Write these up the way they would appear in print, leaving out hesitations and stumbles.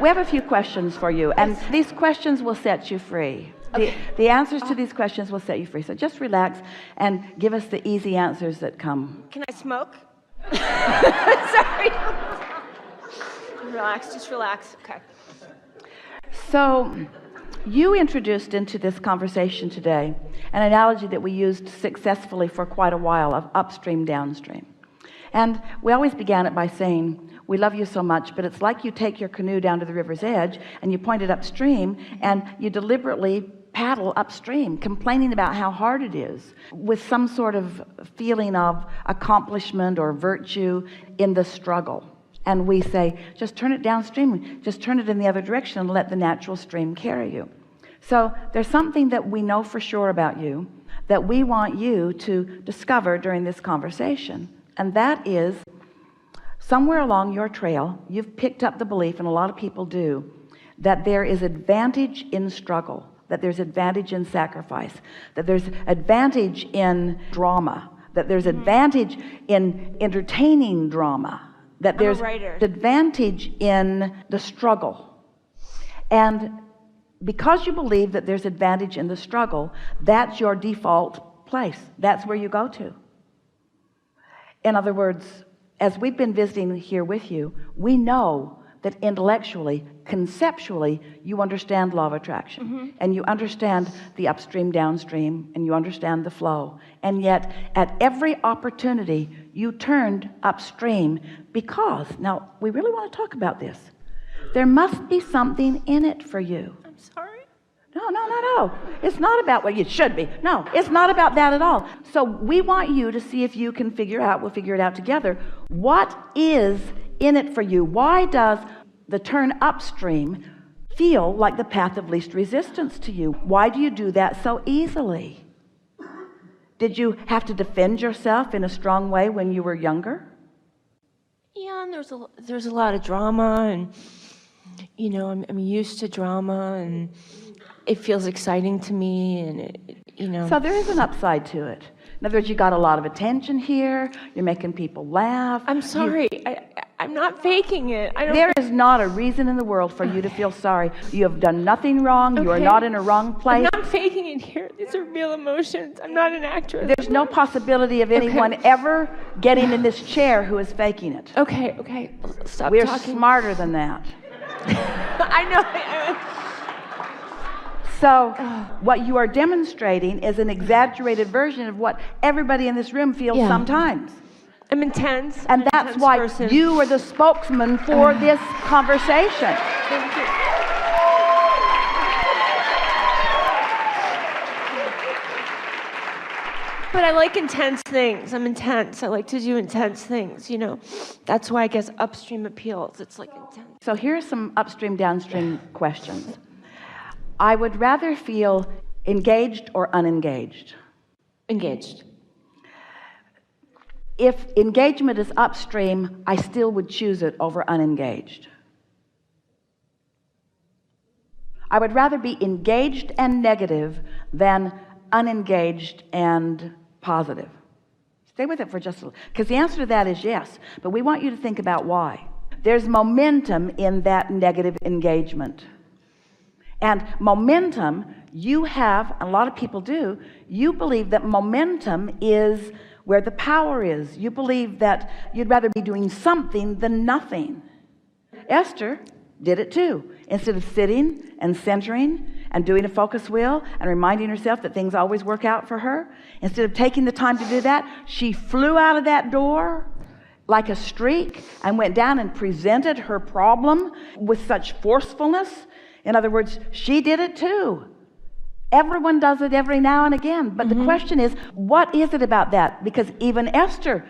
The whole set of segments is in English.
we have a few questions for you, and these questions will set you free. Okay. The answers to these questions will set you free. So just relax and give us the easy answers that come. Can I smoke? Sorry. Relax, just relax. Okay. So you introduced into this conversation today an analogy that we used successfully for quite a while of upstream, downstream. And we always began it by saying, we love you so much, but it's like you take your canoe down to the river's edge and you point it upstream and you deliberately paddle upstream, complaining about how hard it is, with some sort of feeling of accomplishment or virtue in the struggle. And we say, just turn it downstream, just turn it in the other direction and let the natural stream carry you. So there's something that we know for sure about you that we want you to discover during this conversation. And that is, somewhere along your trail, you've picked up the belief, and a lot of people do, that there is advantage in struggle, that there's advantage in sacrifice, that there's advantage in drama, that there's advantage in entertaining drama, that there's advantage in the struggle. And because you believe that there's advantage in the struggle, that's your default place. That's where you go to. In other words, as we've been visiting here with you, we know that intellectually, conceptually, you understand law of attraction, and you understand the upstream, downstream, and you understand the flow. And yet, at every opportunity, you turned upstream because, now, we really want to talk about this. There must be something in it for you. I'm sorry? No. It's not about what it should be. No, it's not about that at all. So we want you to see if you can figure out, we'll figure it out together, what is in it for you. Why does the turn upstream feel like the path of least resistance to you? Why do you do that so easily? Did you have to defend yourself in a strong way when you were younger? Yeah, and there's a lot of drama, and you know, I'm used to drama, and it feels exciting to me, and So there is an upside to it. In other words, you got a lot of attention here. You're making people laugh. I'm sorry. I'm not faking it. There is not a reason in the world for you to feel sorry. You have done nothing wrong. Okay. You are not in a wrong place. I'm not faking it here. These are real emotions. I'm not an actress. There's no possibility of anyone ever getting in this chair who is faking it. Okay. Stop We're talking. Smarter than that. I know. So what you are demonstrating is an exaggerated version of what everybody in this room feels sometimes. I'm intense. And that's why you are the spokesman for this conversation. Thank you. But I like intense things. I'm intense. I like to do intense things, you know. That's why I guess upstream appeals. It's like intense. So here are some upstream, downstream questions. I would rather feel engaged or unengaged? Engaged. If engagement is upstream, I still would choose it over unengaged. I would rather be engaged and negative than unengaged and positive. Stay with it for just a little, because the answer to that is yes, but we want you to think about why. There's momentum in that negative engagement. And momentum, you have, a lot of people do, you believe that momentum is where the power is. You believe that you'd rather be doing something than nothing. Esther did it too. Instead of sitting and centering and doing a focus wheel and reminding herself that things always work out for her, instead of taking the time to do that, she flew out of that door like a streak and went down and presented her problem with such forcefulness. In other words, she did it too. Everyone does it every now and again. But the question is, what is it about that? Because even Esther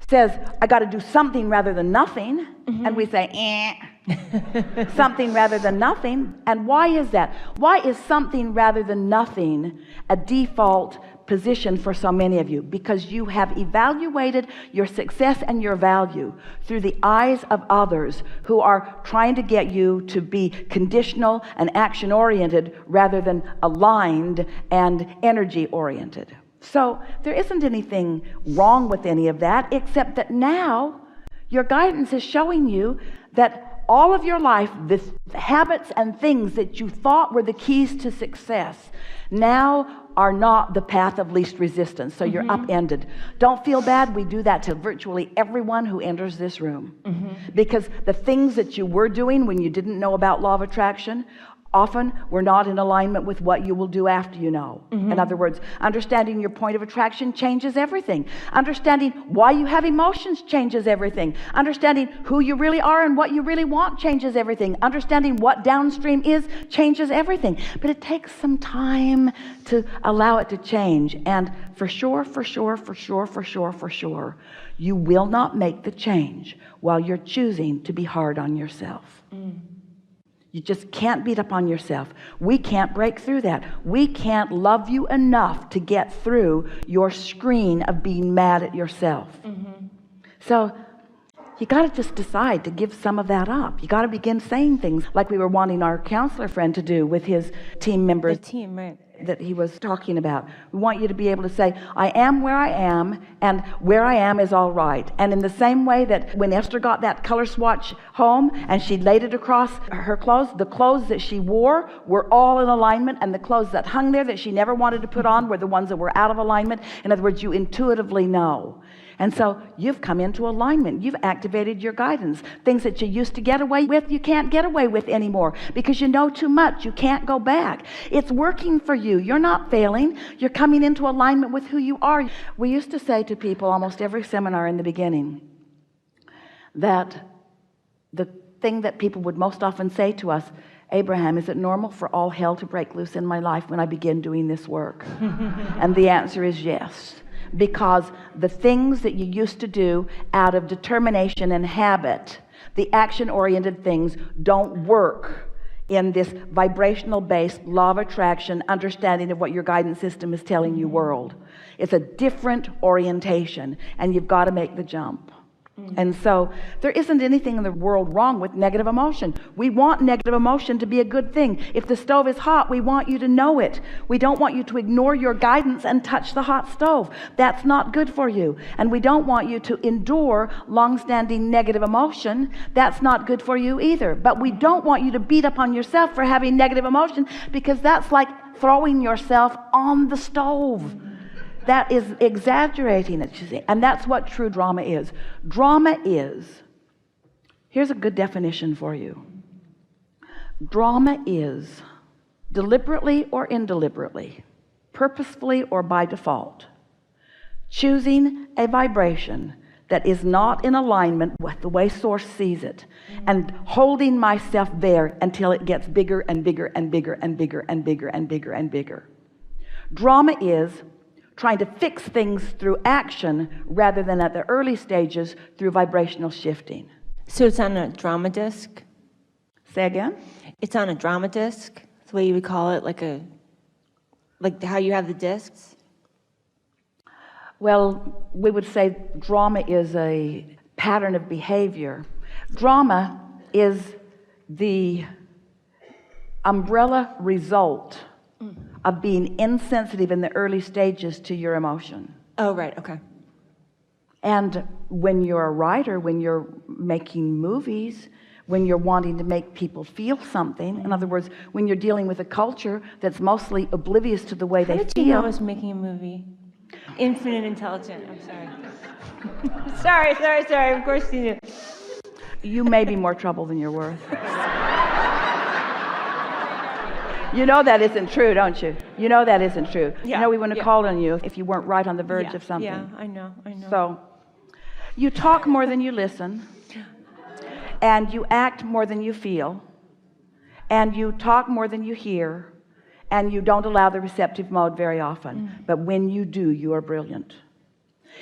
says, I got to do something rather than nothing. And we say, something rather than nothing. And why is that? Why is something rather than nothing a default position for so many of you? Because you have evaluated your success and your value through the eyes of others who are trying to get you to be conditional and action oriented rather than aligned and energy oriented. So there isn't anything wrong with any of that, except that now your guidance is showing you that all of your life, the habits and things that you thought were the keys to success now are not the path of least resistance. So you're upended. Don't feel bad. We do that to virtually everyone who enters this room. Because the things that you were doing when you didn't know about law of attraction often were not in alignment with what you will do after you know. In other words, understanding your point of attraction changes everything. Understanding why you have emotions changes everything. Understanding who you really are and what you really want changes everything. Understanding what downstream is changes everything. But it takes some time to allow it to change. And for sure, you will not make the change while you're choosing to be hard on yourself. You just can't beat up on yourself. We can't break through that. We can't love you enough to get through your screen of being mad at yourself. So you got to just decide to give some of that up. You got to begin saying things like we were wanting our counselor friend to do with his team members. The team, right. That he was talking about. We want you to be able to say, I am where I am, and where I am is all right. And in the same way that when Esther got that color swatch home and she laid it across her clothes, the clothes that she wore were all in alignment, and the clothes that hung there that she never wanted to put on were the ones that were out of alignment. In other words, you intuitively know. And so you've come into alignment. You've activated your guidance. Things that you used to get away with, you can't get away with anymore because you know too much. You can't go back. It's working for you. You're not failing. You're coming into alignment with who you are. We used to say to people almost every seminar in the beginning that the thing that people would most often say to us, Abraham, is it normal for all hell to break loose in my life when I begin doing this work? And the answer is yes. Because the things that you used to do out of determination and habit, the action-oriented things, don't work in this vibrational-based law of attraction understanding of what your guidance system is telling you world. It's a different orientation, and you've got to make the jump. And so there isn't anything in the world wrong with negative emotion. We want negative emotion to be a good thing. If the stove is hot, we want you to know it. We don't want you to ignore your guidance and touch the hot stove. That's not good for you. And we don't want you to endure long-standing negative emotion. That's not good for you either. But we don't want you to beat up on yourself for having negative emotion, because that's like throwing yourself on the stove. That is exaggerating it, you see. And that's what true drama is. Drama is, here's a good definition for you. Drama is deliberately or indeliberately, purposefully or by default, choosing a vibration that is not in alignment with the way source sees it, and holding myself there until it gets bigger and bigger and bigger and bigger and bigger and bigger and bigger. Drama is trying to fix things through action rather than at the early stages through vibrational shifting. So it's on a drama disc? Say again? It's on a drama disc? That's the way you would call it, like how you have the discs? Well, we would say drama is a pattern of behavior. Drama is the umbrella result of being insensitive in the early stages to your emotion. Oh, right, okay. And when you're a writer, when you're making movies, when you're wanting to make people feel something, in other words, when you're dealing with a culture that's mostly oblivious to the way they How did feel. you know I was making a movie? Infinite Intelligent, I'm sorry. sorry, of course you knew. You may be more trouble than you're worth. You know that isn't true, don't you? You know that isn't true. Yeah, you know we wouldn't have called on you if you weren't right on the verge of something. Yeah, I know. So you talk more than you listen, and you act more than you feel, and you talk more than you hear, and you don't allow the receptive mode very often. But when you do, you are brilliant.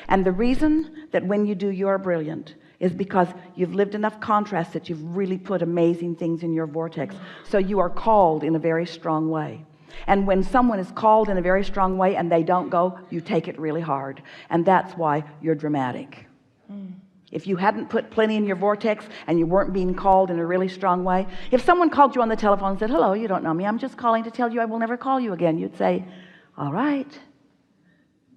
And the reason that when you do, you are brilliant is because you've lived enough contrast that you've really put amazing things in your vortex. So you are called in a very strong way. And when someone is called in a very strong way and they don't go, you take it really hard. And that's why you're dramatic. If you hadn't put plenty in your vortex and you weren't being called in a really strong way, if someone called you on the telephone and said, hello, you don't know me, I'm just calling to tell you I will never call you again, you'd say, all right.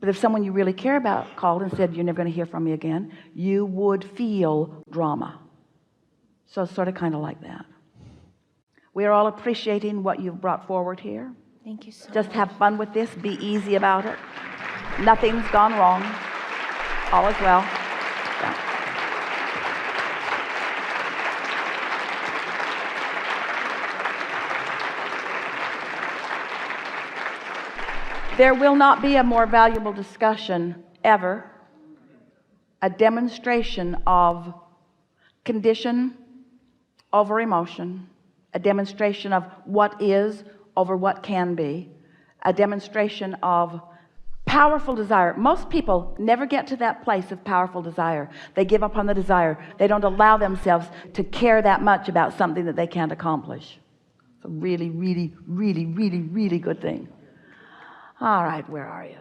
But if someone you really care about called and said, you're never going to hear from me again, you would feel drama. So sort of kind of like that. We are all appreciating what you've brought forward here. Thank you so Just much. have fun with this. Be easy about it. Nothing's gone wrong. All is well. Yeah. There will not be a more valuable discussion ever. A demonstration of condition over emotion, a demonstration of what is over what can be, a demonstration of powerful desire. Most people never get to that place of powerful desire. They give up on the desire. They don't allow themselves to care that much about something that they can't accomplish. It's a really, really, really, really, really good thing. All right, where are you?